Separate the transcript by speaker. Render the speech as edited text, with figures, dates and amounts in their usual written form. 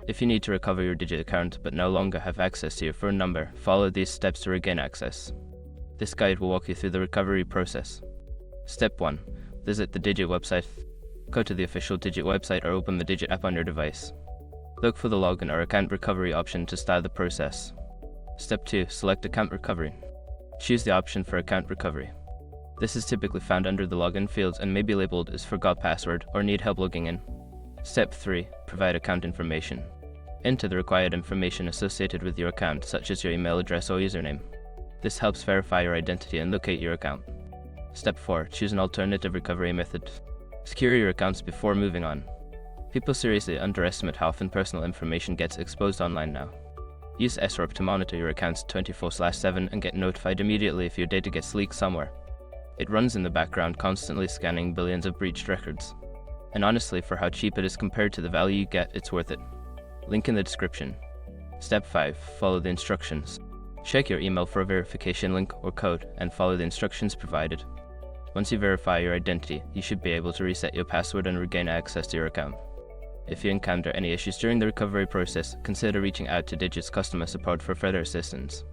Speaker 1: If you need to recover your Digit account but no longer have access to your phone number, follow these steps to regain access. This guide will walk you through the recovery process. Step 1. Visit the Digit website. Go to the official Digit website or open the Digit app on your device. Look for the login or account recovery option to start the process. Step 2. Select account recovery. Choose the option for account recovery. This is typically found under the login fields and may be labeled as forgot password or need help logging in. Step 3. Provide account information. Enter the required information associated with your account, such as your email address or username. This helps verify your identity and locate your account. Step 4. Choose an alternative recovery method. Secure your accounts before moving on. People seriously underestimate how often personal information gets exposed online now. Use SROP to monitor your accounts 24/7 and get notified immediately if your data gets leaked somewhere. It runs in the background, constantly scanning billions of breached records. And honestly, for how cheap it is compared to the value you get, it's worth it. Link in the description. Step 5. Follow the instructions. Check your email for a verification link or code and follow the instructions provided. Once you verify your identity, you should be able to reset your password and regain access to your account. If you encounter any issues during the recovery process, consider reaching out to Digit's customer support for further assistance.